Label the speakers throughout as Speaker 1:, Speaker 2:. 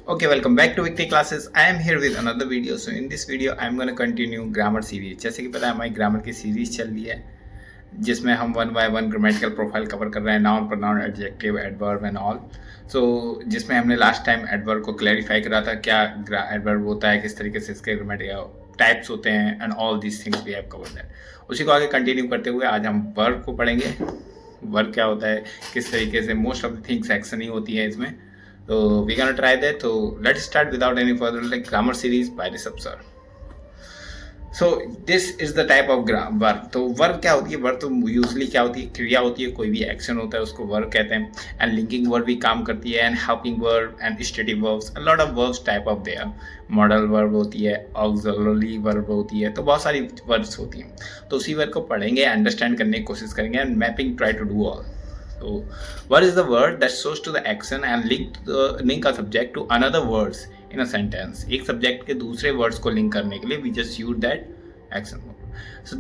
Speaker 1: Okay, welcome back to Weekly Classes. I am here with another video. So in this video, I am going to continue grammar series. जैसे कि पता है हमारी grammar की series चल रही है जिसमें हम one by one grammatical profile cover कर रहे हैं, noun pronoun adjective adverb and all. So जिसमें हमने लास्ट टाइम एडवर्ब को क्लैरिफाई करा था, क्या एडवर्ब होता है, किस तरीके से इसके ग्रामेटिकल टाइप्स होते हैं and all these things we have covered that. उसी को आगे कंटिन्यू करते हुए आज हम वर्ब को पढ़ेंगे. वर्ब क्या होता है, किस तरीके से most of the things action ही होती है इसमें. So we're gonna try that. So let's start without any further like grammar series by Rishabh sir. So this is the type of verb. तो वर्ब क्या होती है? वर्ब तो usually क्या होती है? क्रिया होती है, कोई भी एक्शन होता है उसको वर्ब कहते हैं. एंड लिंकिंग वर्ब भी काम करती है, and helping verb and stative verbs, lot of verbs type of their. Modal verb होती है, ऑक्सिलरी वर्ब होती है, तो बहुत सारी वर्ब्स होती हैं. तो उसी वर्ब को पढ़ेंगे, अंडरस्टैंड करने की कोशिश करेंगे and mapping try to do all. So, what is the word that shows to the action and link a subject to another words in a sentence? एक subject के दूसरे words को link करने के लिए we just use that action word. So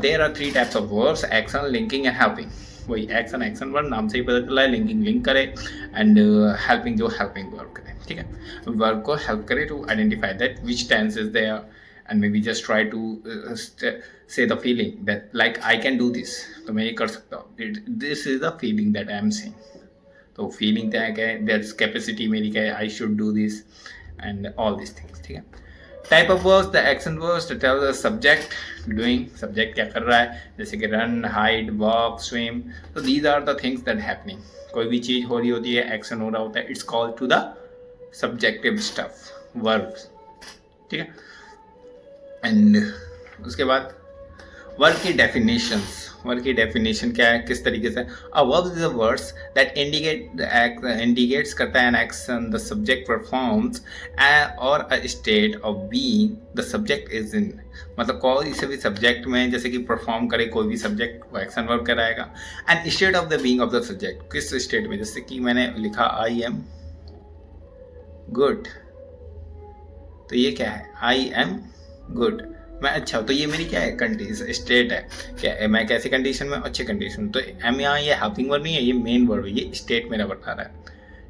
Speaker 1: there are three types of verbs: action, linking and helping. वही action verb नाम से ही पता चला है, linking link करे and helping जो helping verb करे. ठीक है, verb को help करे to identify that which tense is there. And maybe just try to say the feeling that like I can do this, तो मैं ये कर सकता हूँ. This is the feeling that I am saying. तो feeling क्या है, that's capacity मेरी क्या है, I should do this and all these things. ठीक है. Type of verbs, the action verbs to tell the subject doing, subject क्या कर रहा है, जैसे कि run, hide, walk, swim. So these are the things that happening. कोई भी चीज़ हो रही होती है, action हो रहा होता है, it's called to the subjective stuff, verbs. ठीक है. एंड उसके बाद वर्ब की डेफिनेशंस. वर्ब की डेफिनेशन क्या है, किस तरीके से? A verb is a words that indicates करता है an action the subject performs और a state of being the subject is in. मतलब कोई से भी सब्जेक्ट में जैसे कि परफॉर्म करे कोई भी सब्जेक्ट, वो एक्शन वर्ब कराएगा. And state of the being of the subject, किस स्टेट में, जैसे कि मैंने लिखा आई एम गुड, तो ये क्या है, आई एम गुड, मैं अच्छा हूँ. तो ये मेरी क्या है, कंडीशन स्टेट है. क्या मैं कैसी कंडीशन में, अच्छे कंडीशन. तो एम यहाँ ये हेल्पिंग वर्ब नहीं है, ये मेन वर्ब है, ये स्टेट मेरा बता रहा है.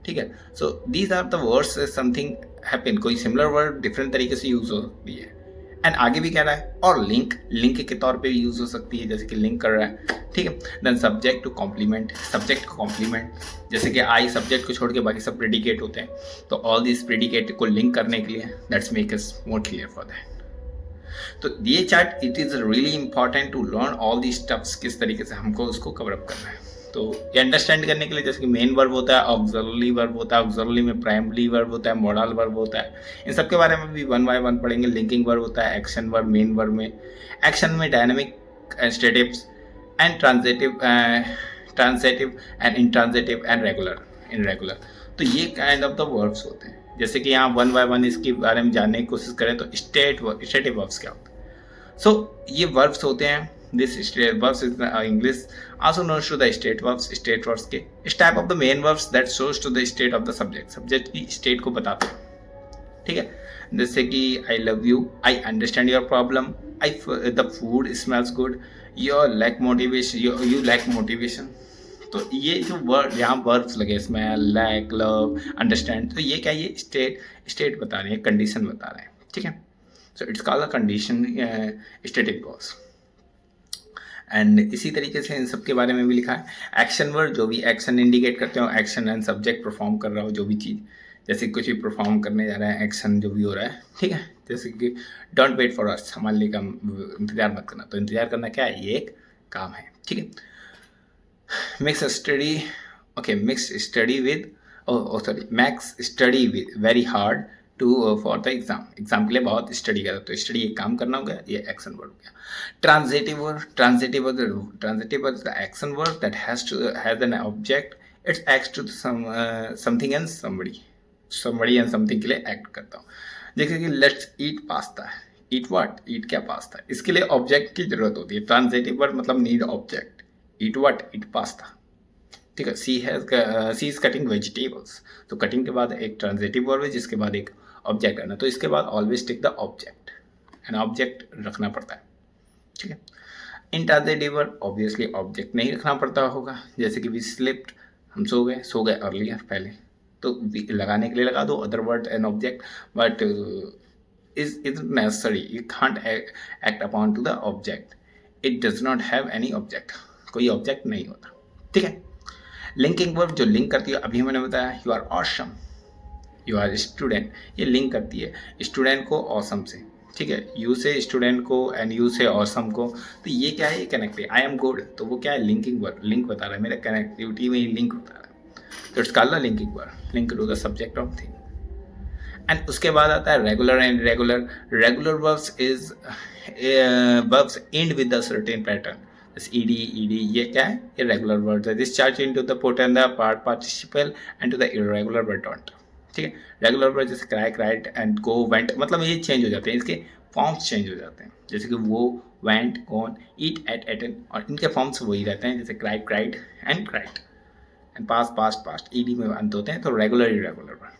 Speaker 1: ठीक है. So these are the words something happen. कोई सिमिलर वर्ड डिफरेंट तरीके से यूज हो सकती है. एंड आगे भी कह रहा है, और लिंक के तौर पे यूज हो सकती है, जैसे कि लिंक कर रहा है. ठीक है. Then subject to complement, subject को कॉम्प्लीमेंट, जैसे कि आई सब्जेक्ट को छोड़ के बाकी सब प्रेडिकेट होते हैं, तो ऑल दिस प्रेडिकेट को लिंक करने के लिए that's make us more clear for that. तो ये chart it is really important to learn all the steps, किस तरीके से हमको उसको कवर अप करना है. तो ये अंडरस्टैंड करने के लिए जैसे कि मेन वर्ब होता है, ऑक्सिलरी वर्ब होता है, ऑक्सिलरी में प्राइमरी वर्ब होता है, मॉडल वर्ब होता है. इन सब के बारे में भी वन बाय वन पढ़ेंगे. लिंकिंग वर्ब होता है, एक्शन वर्ब, मेन वर्ब में एक्शन में dynamic statives and transitive and intransitive and regular irregular. तो ये काइंड ऑफ द वर्ब्स होते हैं. जैसे कि यहाँ वन बाय वन इसके बारे में जानने की कोशिश करें तो स्टेटिव वर्ब्स क्या होते हैं. सो ये वर्ब्स होते हैं. This verbs is English also knowns to the state verbs. State verbs के इस type of the main verbs that shows to the state of the subject, subject की स्टेट को बताते हैं. ठीक है. जैसे कि I love you, I understand your problem, I the food smells good, your lack motivation, you lack motivation. तो ये जो वर्ड यहाँ वर्ब्स लगे इसमें, लैक, लव, अंडरस्टैंड, तो ये क्या, ये स्टेट बता रहे हैं, कंडीशन बता रहे हैं. ठीक है. So it's called a condition static verbs. And इसी तरीके से इन सब के बारे में भी लिखा है. एक्शन वर्ड, जो भी एक्शन इंडिकेट करते हो, एक्शन एंड सब्जेक्ट परफॉर्म कर रहा हो जो भी चीज़, जैसे कुछ भी परफॉर्म करने जा रहा है, एक्शन जो भी हो रहा है. ठीक है. जैसे कि डोंट वेट फॉर अस, हमारे लिए इंतजार मत करना. तो इंतजार करना क्या है, ये एक काम है. ठीक है. Makes study with makes study with very hard to for the exam के लिए बहुत स्टडी करा. तो स्टडी एक काम करना हो गया, ये एक्शन वर्ड हो गया. Transitive the action word that has an object, it's acts to something and somebody and something के लिए एक्ट करता हूँ. जैसे कि let's eat pasta, eat what, eat क्या, पास्ता. इसके लिए ऑब्जेक्ट की जरूरत होती है. ट्रांजिटिव वर्ड मतलब need object. Eat what, eat pasta. ठीक है. सी इज कटिंग वेजिटेबल्स, तो कटिंग के बाद एक ट्रांजिटिव वर्ब है जिसके बाद एक ऑब्जेक्ट आना. तो इसके बाद always take the object, and object रखना पड़ता है. ठीक है. इंट्रांजिटिव वर्ब ऑब्वियसली ऑब्जेक्ट नहीं रखना पड़ता होगा, जैसे कि वी स्लिप्ड, हम सो गए अर्लियर पहले, तो लगाने के लिए लगा दो other word an object, but is necessary, you can't act upon to the object, it does not have any object, कोई ऑब्जेक्ट नहीं होता, ठीक है। लिंकिंग वर्ब जो लिंक करती है, अभी मैंने बताया you are awesome, you are student, ये लिंक करती है स्टूडेंट को ऑसम से, ठीक है, यू से स्टूडेंट को एंड यू से ऑसम को, तो ये क्या है, ये कनेक्ट है। आई एम गुड, तो वो क्या है, लिंकिंग वर्ब, लिंक बता रहा है, मेरा कनेक्टिविटी में लिंक बता रहा है, तो it's called the linking verb, link to the subject of thing. And उसके बाद आता है regular and irregular. Regular verbs is verbs and with the certain pattern, ed ed, ये क्या है, ये रेगुलर वर्ड्स है। This charge into the put and the part participle and to the irregular word don't, ठीक है। Regular word जैसे cry, cried and go, went, मतलब ये चेंज हो जाते हैं, इसके फॉर्म्स चेंज हो जाते हैं, जैसे कि वो, वेंट, गॉन, ईट, एट, एटन, और इनके फॉर्म्स वही रहते हैं, जैसे cried, cried and cried, and past, past, past, ed में अंत होते हैं। तो रेगुलर इरेगुलर वर्ड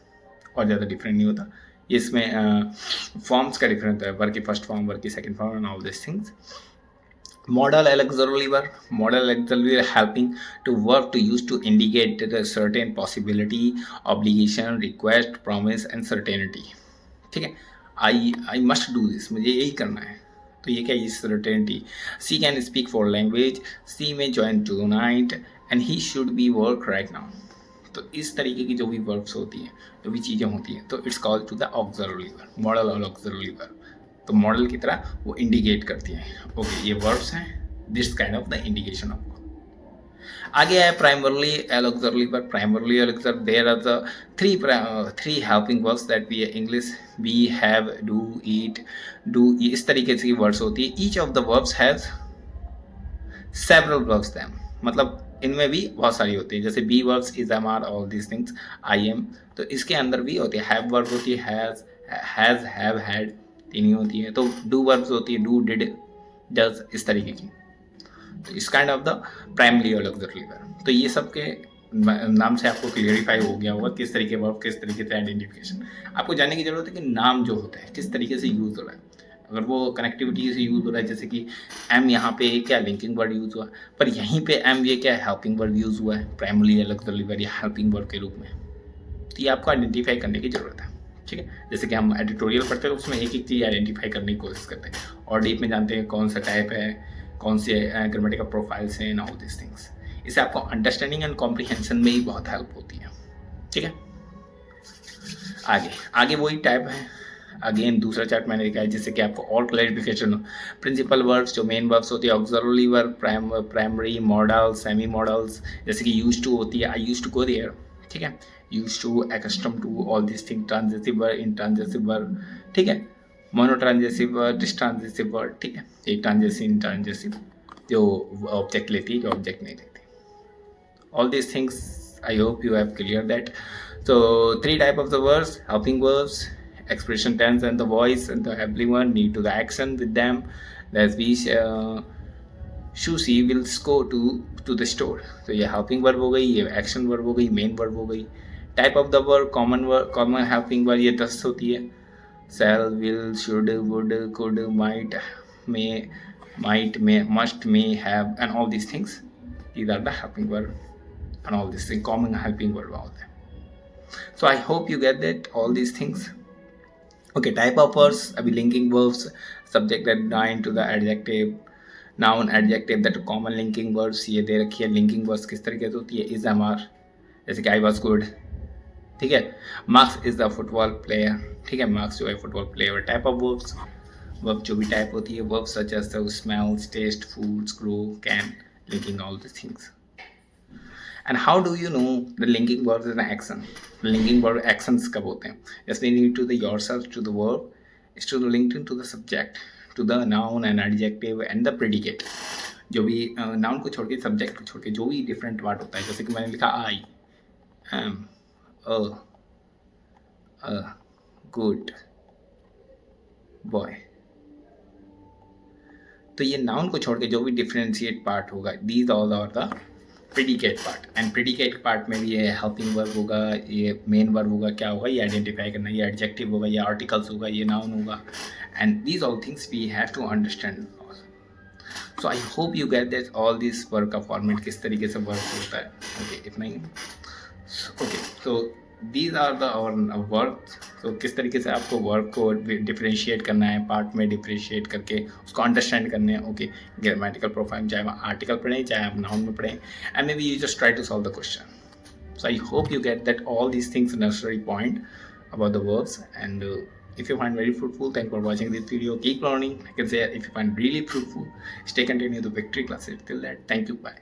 Speaker 1: और ज़्यादा डिफरेंट नहीं होता, इसमें फॉर्म्स का डिफरेंस है, वर्क की फर्स्ट फॉर्म, वर्क की second form and all this things. Modal auxiliary verb, modal auxiliary helping to verb to use to indicate a certain possibility, obligation, request, promise and certainty, ठीक है। I must do this, मुझे यही करना है, तो ये क्या है, certainty। She can speak 4 language, she may join tonight and he should be work right now। तो इस तरीके की जो भी वर्ब्स होती हैं, जो भी चीज़ें होती हैं, तो it's called to the auxiliary verb, modal और ऑक्सिलरी वर्ब। तो मॉडल की तरह वो इंडिकेट करती हैं। ओके, ये वर्ब्स हैं, this kind of the indication of. आगे है primarily auxiliary verb. Primarily auxiliary, there are the three helping verbs that we English, be, have, do, eat, do, इस तरीके से वर्ड्स होती है। Each of the verbs has several verbs them, मतलब इनमें भी बहुत सारी होती है, जैसे be verbs, is, am, are, all these things, I am, तो इसके अंदर भी होती है। हैव वर्ब होती है, हैज, हैव, हैड, तीन ही होती है। तो डू वर्ब्स होती है, डू, डिड, डज, इस तरीके की। तो इस काइंड ऑफ द प्राइमरी और ऑक्सिलरी वर्ब। तो ये सब के नाम से आपको क्लियरिफाई हो गया होगा किस तरीके वर्ब, किस तरीके से आइडेंटिफिकेशन। आपको जानने की जरूरत है कि नाम जो होता है किस तरीके से यूज़ हो रहा है। अगर वो कनेक्टिविटी से यूज़ हो रहा है, जैसे कि एम, यहाँ पे क्या लिंकिंग वर्ड यूज़ हुआ, पर यहीं पे एम ये क्या हेल्पिंग वर्ड यूज़ हुआ है, प्राइमरी और ऑक्सिलरी वर्ब या हेल्पिंग वर्ड के रूप में। तो ये आपको आइडेंटिफाई करने की ज़रूरत है, ठीक है। जैसे कि हम एडिटोरियल पढ़ते हैं, उसमें एक एक चीज़ आइडेंटिफाई करने की कोशिश करते हैं, और डीप में जानते हैं कौन सा टाइप है, कौन से ग्रामेटिकल प्रोफाइल्स हैं, ऑल दिस थिंग्स। इससे आपको अंडरस्टैंडिंग एंड कॉम्प्रिहेंशन में ही बहुत हेल्प होती है, ठीक है। आगे वही टाइप है। अगेन दूसरा चार्ट मैंने दिखाया जिससे कि आपको और क्लैरिफिकेशन हो। प्रिंसिपल वर्ब्स, जो मेन वर्ब्स होती है, auxiliary verb, primary, modal, semi modals, जैसे कि यूज टू होती है, I use to go there, ठीक है, यूज टू, एक्स्टम to, all this thing, transitive verb, intransitive verb, ठीक है, मोनोट्रांजिटिव वर्ब, डिस्ट्रांजिटिव वर्ब, ठीक है, एक ट्रांजिटिव, इंट्रांजिटिव, जो ऑब्जेक्ट लेती है, जो ऑब्जेक्ट नहीं लेती। All this things I hope you have clear that. So 3 type of the verbs, helping verbs, expression tense and the voice, and the everyone need to the action with them. That we Sushi will go to the store. तो ये helping verb हो गई, ये action verb हो गई, main verb हो गई। Type of the verb, common helping verb ये 10 होती है। Shall, will, should, would, could, might, may, must, may, have, and all these things. These are the helping verb, and all these things common helping verb all them. So I hope you get that all these things. Okay, type of verbs, अभी linking verbs, subject that join to the adjective, noun, adjective, that common linking verbs ये दे रखी है। linking verbs किस तरीके से होती है, is, am, are, जैसे कि I was good, ठीक है। Marks is the football player, ठीक है, Marks जो है football player। type of verbs, verb जो भी type होती है, verbs such as the smells, taste, foods, grow, can, linking all these things. And how do you know the linking verbs is an action? Linking verb actions कब होते हैं? Just we need to the yourself to the verb, is to the linked to the subject, to the noun and adjective and the predicate. जो भी noun को छोड़ के, subject को छोड़ के, जो भी different part होता है, जैसे कि मैंने लिखा I am a good boy, तो ये noun को छोड़ के जो भी differentiate part होगा, these all are the predicate part. And predicate part में भी ये हेल्पिंग वर्ब होगा, ये मेन वर्ब होगा, क्या होगा, ये आइडेंटिफाई करना, ये एडजेक्टिव होगा, ये आर्टिकल्स होगा, ये नाउन होगा, and these all things we have to understand. So I hope you get that all this verb का फॉर्मेट किस तरीके से वर्क होता है। ओके, इतना ही। ओके, तो these are the our work. तो किस तरीके से आपको वर्क को डिफ्रेंशिएट करना है, पार्ट में डिफ्रेंशिएट करके उसको अंडरस्टैंड करने हैं। ओके, ग्रामेटिकल प्रोफाइल चाहे आप आर्टिकल पढ़ें चाहे आप नाउन में पढ़ें, and maybe you just try to solve the question. So I hope you get that all these things necessary point about the verbs, and if you find very fruitful, thank you for watching this video. Keep learning. I can say if you find really fruitful, stay continue the victory classes. Till that, thank you. Bye.